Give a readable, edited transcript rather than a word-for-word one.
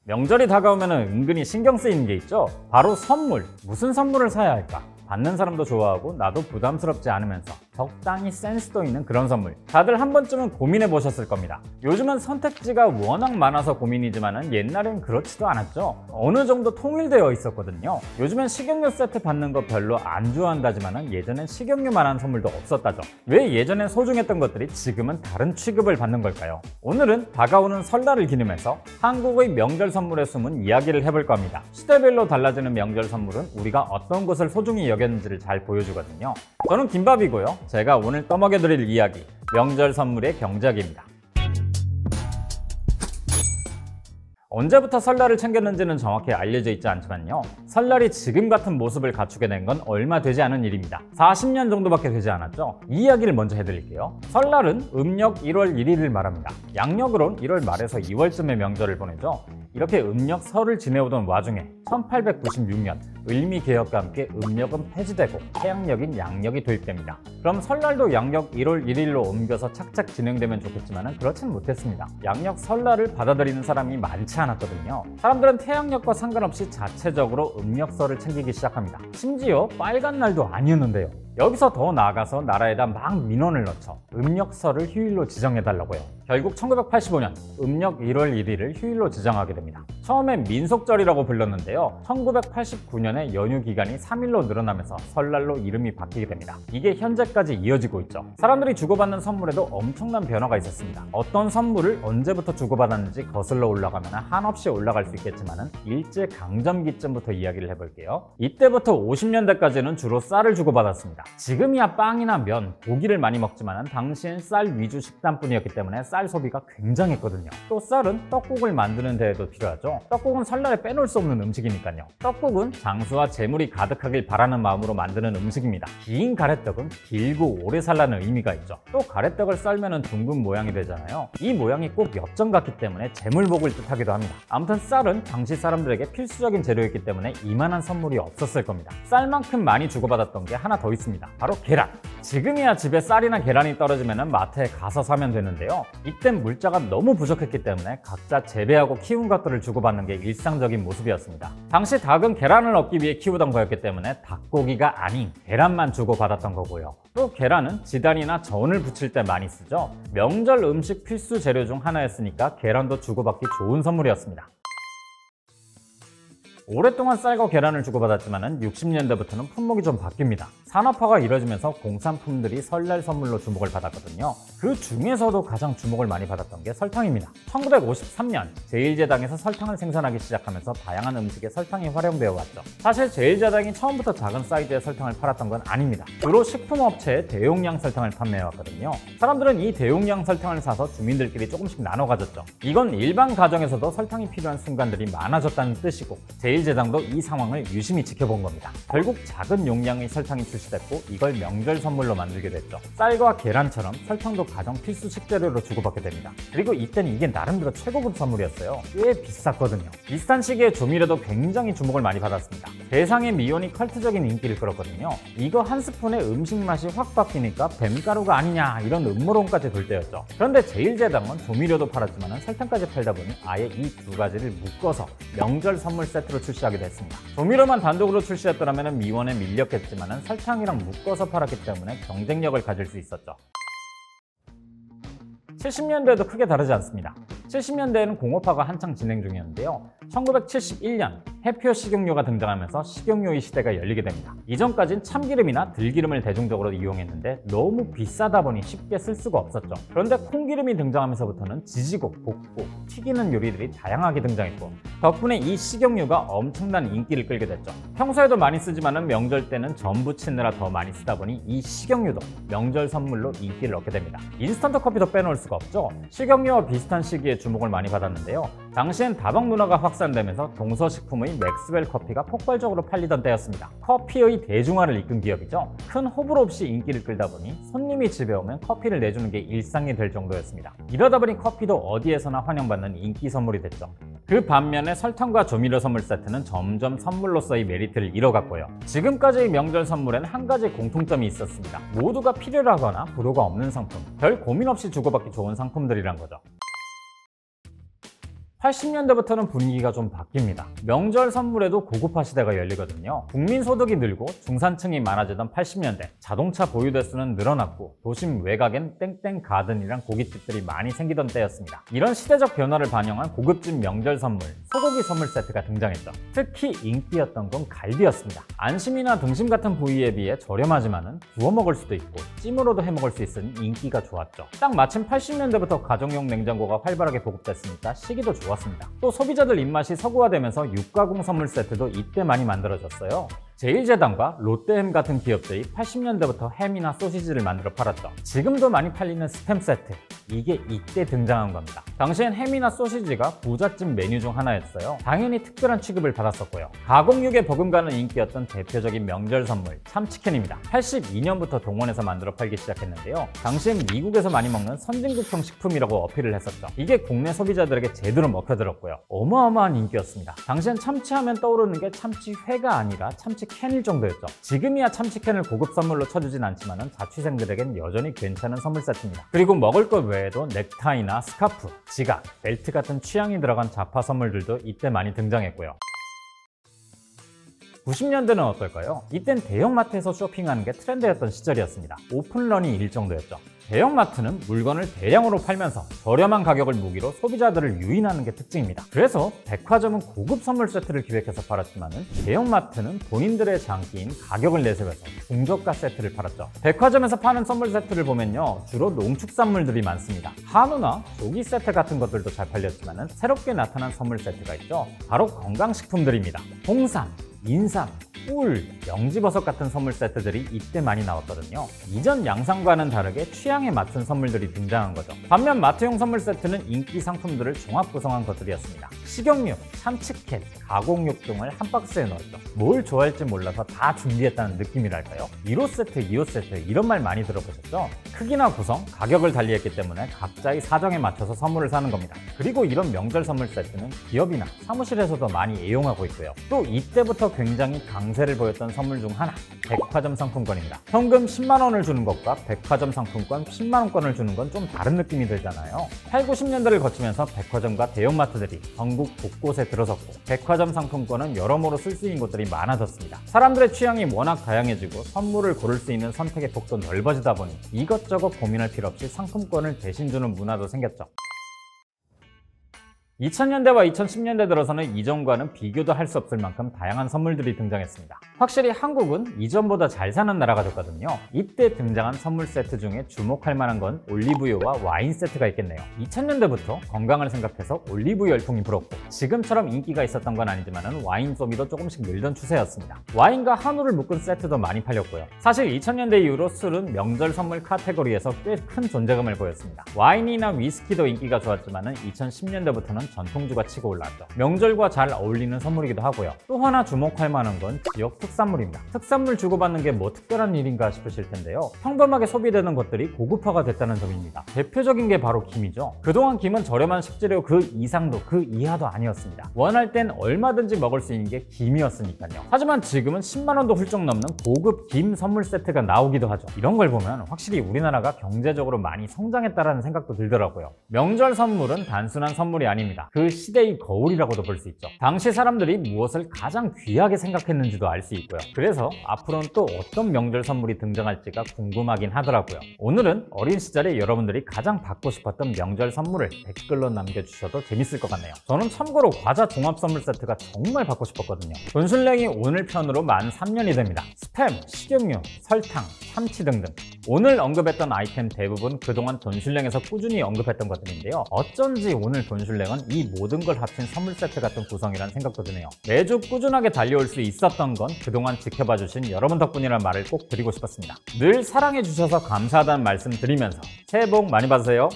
명절이 다가오면 은근히 신경 쓰이는 게 있죠. 바로 선물. 무슨 선물을 사야 할까? 받는 사람도 좋아하고 나도 부담스럽지 않으면서 적당히 센스도 있는 그런 선물. 다들 한 번쯤은 고민해 보셨을 겁니다. 요즘은 선택지가 워낙 많아서 고민이지만 옛날엔 그렇지도 않았죠. 어느 정도 통일되어 있었거든요. 요즘엔 식용유 세트 받는 거 별로 안 좋아한다지만 예전엔 식용유만한 선물도 없었다죠. 왜 예전엔 소중했던 것들이 지금은 다른 취급을 받는 걸까요? 오늘은 다가오는 설날을 기념해서 한국의 명절 선물에 숨은 이야기를 해볼 겁니다. 시대별로 달라지는 명절 선물은 우리가 어떤 것을 소중히 여겼는지를 잘 보여주거든요. 저는 김밥이고요. 제가 오늘 떠먹여드릴 이야기, 명절 선물의 경작입니다. 언제부터 설날을 챙겼는지는 정확히 알려져 있지 않지만요. 설날이 지금 같은 모습을 갖추게 된 건 얼마 되지 않은 일입니다. 40년 정도밖에 되지 않았죠. 이 이야기를 먼저 해드릴게요. 설날은 음력 1월 1일을 말합니다. 양력으론 1월 말에서 2월쯤에 명절을 보내죠. 이렇게 음력 설을 지내오던 와중에 1896년 을미개혁과 함께 음력은 폐지되고 태양력인 양력이 도입됩니다. 그럼 설날도 양력 1월 1일로 옮겨서 착착 진행되면 좋겠지만 그렇진 못했습니다. 양력 설날을 받아들이는 사람이 많지 않았거든요. 사람들은 태양력과 상관없이 자체적으로 음력설을 챙기기 시작합니다. 심지어 빨간 날도 아니었는데요. 여기서 더 나아가서 나라에다 막 민원을 넣죠. 음력설을 휴일로 지정해달라고요. 결국 1985년 음력 1월 1일을 휴일로 지정하게 됩니다. 처음엔 민속절이라고 불렀는데요. 1989년에 연휴 기간이 3일로 늘어나면서 설날로 이름이 바뀌게 됩니다. 이게 현재까지 이어지고 있죠. 사람들이 주고받는 선물에도 엄청난 변화가 있었습니다. 어떤 선물을 언제부터 주고받았는지 거슬러 올라가면 한없이 올라갈 수 있겠지만 일제강점기쯤부터 이야기를 해볼게요. 이때부터 50년대까지는 주로 쌀을 주고받았습니다. 지금이야 빵이나 면, 고기를 많이 먹지만 당시엔 쌀 위주 식단뿐이었기 때문에 쌀 소비가 굉장했거든요. 또 쌀은 떡국을 만드는 데에도 필요하죠. 떡국은 설날에 빼놓을 수 없는 음식이니까요. 떡국은 장수와 재물이 가득하길 바라는 마음으로 만드는 음식입니다. 긴 가래떡은 길고 오래 살라는 의미가 있죠. 또 가래떡을 썰면 둥근 모양이 되잖아요. 이 모양이 꼭 엽전 같기 때문에 재물복을 뜻하기도 합니다. 아무튼 쌀은 당시 사람들에게 필수적인 재료였기 때문에 이만한 선물이 없었을 겁니다. 쌀만큼 많이 주고받았던 게 하나 더 있습니다. 바로 계란. 지금이야 집에 쌀이나 계란이 떨어지면 마트에 가서 사면 되는데요. 이땐 물자가 너무 부족했기 때문에 각자 재배하고 키운 것들을 주고받는 게 일상적인 모습이었습니다. 당시 닭은 계란을 얻기 위해 키우던 거였기 때문에 닭고기가 아닌 계란만 주고받았던 거고요. 또 계란은 지단이나 전을 부칠 때 많이 쓰죠. 명절 음식 필수 재료 중 하나였으니까 계란도 주고받기 좋은 선물이었습니다. 오랫동안 쌀과 계란을 주고받았지만 60년대부터는 품목이 좀 바뀝니다. 산업화가 이뤄지면서 공산품들이 설날 선물로 주목을 받았거든요. 그 중에서도 가장 주목을 많이 받았던 게 설탕입니다. 1953년 제1제당에서 설탕을 생산하기 시작하면서 다양한 음식에 설탕이 활용되어 왔죠. 사실 제1제당이 처음부터 작은 사이즈의 설탕을 팔았던 건 아닙니다. 주로 식품업체에 대용량 설탕을 판매해왔거든요. 사람들은 이 대용량 설탕을 사서 주민들끼리 조금씩 나눠 가졌죠. 이건 일반 가정에서도 설탕이 필요한 순간들이 많아졌다는 뜻이고 제1제당도 이 상황을 유심히 지켜본 겁니다. 결국 작은 용량의 설탕이 출시됐고 이걸 명절 선물로 만들게 됐죠. 쌀과 계란처럼 설탕도 가정 필수 식재료로 주고받게 됩니다. 그리고 이때는 이게 나름대로 최고급 선물이었어요. 꽤 비쌌거든요. 비슷한 시기에 조미료도 굉장히 주목을 많이 받았습니다. 대상의 미원이 컬트적인 인기를 끌었거든요. 이거 한 스푼에 음식 맛이 확 바뀌니까 뱀가루가 아니냐 이런 음모론까지 돌 때였죠. 그런데 제1제당은 조미료도 팔았지만 설탕까지 팔다 보니 아예 이 두 가지를 묶어서 명절 선물 세트로 출시하기도 했습니다. 조미료만 단독으로 출시했더라면 미원에 밀렸겠지만 설탕이랑 묶어서 팔았기 때문에 경쟁력을 가질 수 있었죠. 70년대에도 크게 다르지 않습니다. 70년대에는 공업화가 한창 진행 중이었는데요. 1971년 해표 식용유가 등장하면서 식용유의 시대가 열리게 됩니다. 이전까진 참기름이나 들기름을 대중적으로 이용했는데 너무 비싸다 보니 쉽게 쓸 수가 없었죠. 그런데 콩기름이 등장하면서부터는 지지고 볶고 튀기는 요리들이 다양하게 등장했고 덕분에 이 식용유가 엄청난 인기를 끌게 됐죠. 평소에도 많이 쓰지만 명절 때는 전 부치느라 더 많이 쓰다 보니 이 식용유도 명절 선물로 인기를 얻게 됩니다. 인스턴트 커피도 빼놓을 수가 없죠. 식용유와 비슷한 시기에 주목을 많이 받았는데요. 당시엔 다방 문화가 확산되면서 동서식품의 맥스웰 커피가 폭발적으로 팔리던 때였습니다. 커피의 대중화를 이끈 기업이죠. 큰 호불호 없이 인기를 끌다 보니 손님이 집에 오면 커피를 내주는 게 일상이 될 정도였습니다. 이러다 보니 커피도 어디에서나 환영받는 인기 선물이 됐죠. 그 반면에 설탕과 조미료 선물 세트는 점점 선물로서의 메리트를 잃어갔고요. 지금까지의 명절 선물엔 한 가지 공통점이 있었습니다. 모두가 필요로 하거나 불호가 없는 상품, 별 고민 없이 주고받기 좋은 상품들이란 거죠. 80년대부터는 분위기가 좀 바뀝니다. 명절 선물에도 고급화 시대가 열리거든요. 국민 소득이 늘고 중산층이 많아지던 80년대, 자동차 보유 대수는 늘어났고 도심 외곽엔 땡땡 가든이랑 고깃집들이 많이 생기던 때였습니다. 이런 시대적 변화를 반영한 고급진 명절 선물, 소고기 선물 세트가 등장했죠. 특히 인기였던 건 갈비였습니다. 안심이나 등심 같은 부위에 비해 저렴하지만은 구워 먹을 수도 있고 찜으로도 해 먹을 수 있으니 인기가 좋았죠. 딱 마침 80년대부터 가정용 냉장고가 활발하게 보급됐으니까 시기도 좋았습니다. 또 소비자들 입맛이 서구화되면서 육가공 선물 세트도 이때 많이 만들어졌어요. 제일제당과 롯데햄 같은 기업들이 80년대부터 햄이나 소시지를 만들어 팔았죠. 지금도 많이 팔리는 스팸 세트, 이게 이때 등장한 겁니다. 당시엔 햄이나 소시지가 부잣집 메뉴 중 하나였어요. 당연히 특별한 취급을 받았었고요. 가공육에 버금가는 인기였던 대표적인 명절 선물, 참치캔입니다. 82년부터 동원해서 만들어 팔기 시작했는데요. 당시엔 미국에서 많이 먹는 선진국형 식품이라고 어필을 했었죠. 이게 국내 소비자들에게 제대로 먹혀들었고요. 어마어마한 인기였습니다. 당시엔 참치하면 떠오르는 게 참치회가 아니라 참치캔일 정도였죠. 지금이야 참치캔을 고급 선물로 쳐주진 않지만 자취생들에겐 여전히 괜찮은 선물 세트입니다. 그리고 먹을 것 외에도 넥타이나 스카프, 지갑, 벨트 같은 취향이 들어간 자파 선물들도 이때 많이 등장했고요. 90년대는 어떨까요? 이땐 대형마트에서 쇼핑하는 게 트렌드였던 시절이었습니다. 오픈런이 일 정도였죠. 대형마트는 물건을 대량으로 팔면서 저렴한 가격을 무기로 소비자들을 유인하는 게 특징입니다. 그래서 백화점은 고급 선물 세트를 기획해서 팔았지만은 대형마트는 본인들의 장기인 가격을 내세워서 중저가 세트를 팔았죠. 백화점에서 파는 선물 세트를 보면요, 주로 농축산물들이 많습니다. 한우나 조기 세트 같은 것들도 잘 팔렸지만은 새롭게 나타난 선물 세트가 있죠. 바로 건강식품들입니다. 홍삼, 인삼, 꿀, 명지버섯 같은 선물 세트들이 이때 많이 나왔거든요. 이전 양상과는 다르게 취향에 맞춘 선물들이 등장한 거죠. 반면 마트용 선물 세트는 인기 상품들을 종합 구성한 것들이었습니다. 식용유, 참치캔, 가공육 등을 한 박스에 넣었죠. 뭘 좋아할지 몰라서 다 준비했다는 느낌이랄까요? 1호 세트, 2호 세트 이런 말 많이 들어보셨죠? 크기나 구성, 가격을 달리했기 때문에 각자의 사정에 맞춰서 선물을 사는 겁니다. 그리고 이런 명절 선물 세트는 기업이나 사무실에서도 많이 애용하고 있고요. 또 이때부터 굉장히 강세를 보였던 선물 중 하나, 백화점 상품권입니다. 현금 10만 원을 주는 것과 백화점 상품권 10만 원권을 주는 건 좀 다른 느낌이 들잖아요. 8, 90년대를 거치면서 백화점과 대형마트들이 전국 곳곳에 들어섰고 백화점 상품권은 여러모로 쓸 수 있는 곳들이 많아졌습니다. 사람들의 취향이 워낙 다양해지고 선물을 고를 수 있는 선택의 폭도 넓어지다 보니 이것저것 고민할 필요 없이 상품권을 대신 주는 문화도 생겼죠. 2000년대와 2010년대 들어서는 이전과는 비교도 할 수 없을 만큼 다양한 선물들이 등장했습니다. 확실히 한국은 이전보다 잘 사는 나라가 됐거든요. 이때 등장한 선물 세트 중에 주목할 만한 건 올리브유와 와인 세트가 있겠네요. 2000년대부터 건강을 생각해서 올리브 열풍이 불었고 지금처럼 인기가 있었던 건 아니지만 와인 소비도 조금씩 늘던 추세였습니다. 와인과 한우를 묶은 세트도 많이 팔렸고요. 사실 2000년대 이후로 술은 명절 선물 카테고리에서 꽤 큰 존재감을 보였습니다. 와인이나 위스키도 인기가 좋았지만 2010년대부터는 전통주가 치고 올라왔죠. 명절과 잘 어울리는 선물이기도 하고요. 또 하나 주목할 만한 건 지역 특산물입니다. 특산물 주고받는 게 뭐 특별한 일인가 싶으실 텐데요. 평범하게 소비되는 것들이 고급화가 됐다는 점입니다. 대표적인 게 바로 김이죠. 그동안 김은 저렴한 식재료 그 이상도 그 이하도 아니었습니다. 원할 땐 얼마든지 먹을 수 있는 게 김이었으니까요. 하지만 지금은 10만 원도 훌쩍 넘는 고급 김 선물 세트가 나오기도 하죠. 이런 걸 보면 확실히 우리나라가 경제적으로 많이 성장했다는 생각도 들더라고요. 명절 선물은 단순한 선물이 아닙니다. 그 시대의 거울이라고도 볼 수 있죠. 당시 사람들이 무엇을 가장 귀하게 생각했는지도 알 수 있고요. 그래서 앞으로는 또 어떤 명절 선물이 등장할지가 궁금하긴 하더라고요. 오늘은 어린 시절에 여러분들이 가장 받고 싶었던 명절 선물을 댓글로 남겨주셔도 재밌을 것 같네요. 저는 참고로 과자 종합 선물 세트가 정말 받고 싶었거든요. 돈슐랭이 오늘 편으로 만 3년이 됩니다. 스팸, 식용유, 설탕, 참치 등등 오늘 언급했던 아이템 대부분 그동안 돈슐랭에서 꾸준히 언급했던 것들인데요. 어쩐지 오늘 돈슐랭은 이 모든 걸 합친 선물 세트 같은 구성이라는 생각도 드네요. 매주 꾸준하게 달려올 수 있었던 건 그동안 지켜봐주신 여러분 덕분이라는 말을 꼭 드리고 싶었습니다. 늘 사랑해주셔서 감사하다는 말씀 드리면서 새해 복 많이 받으세요.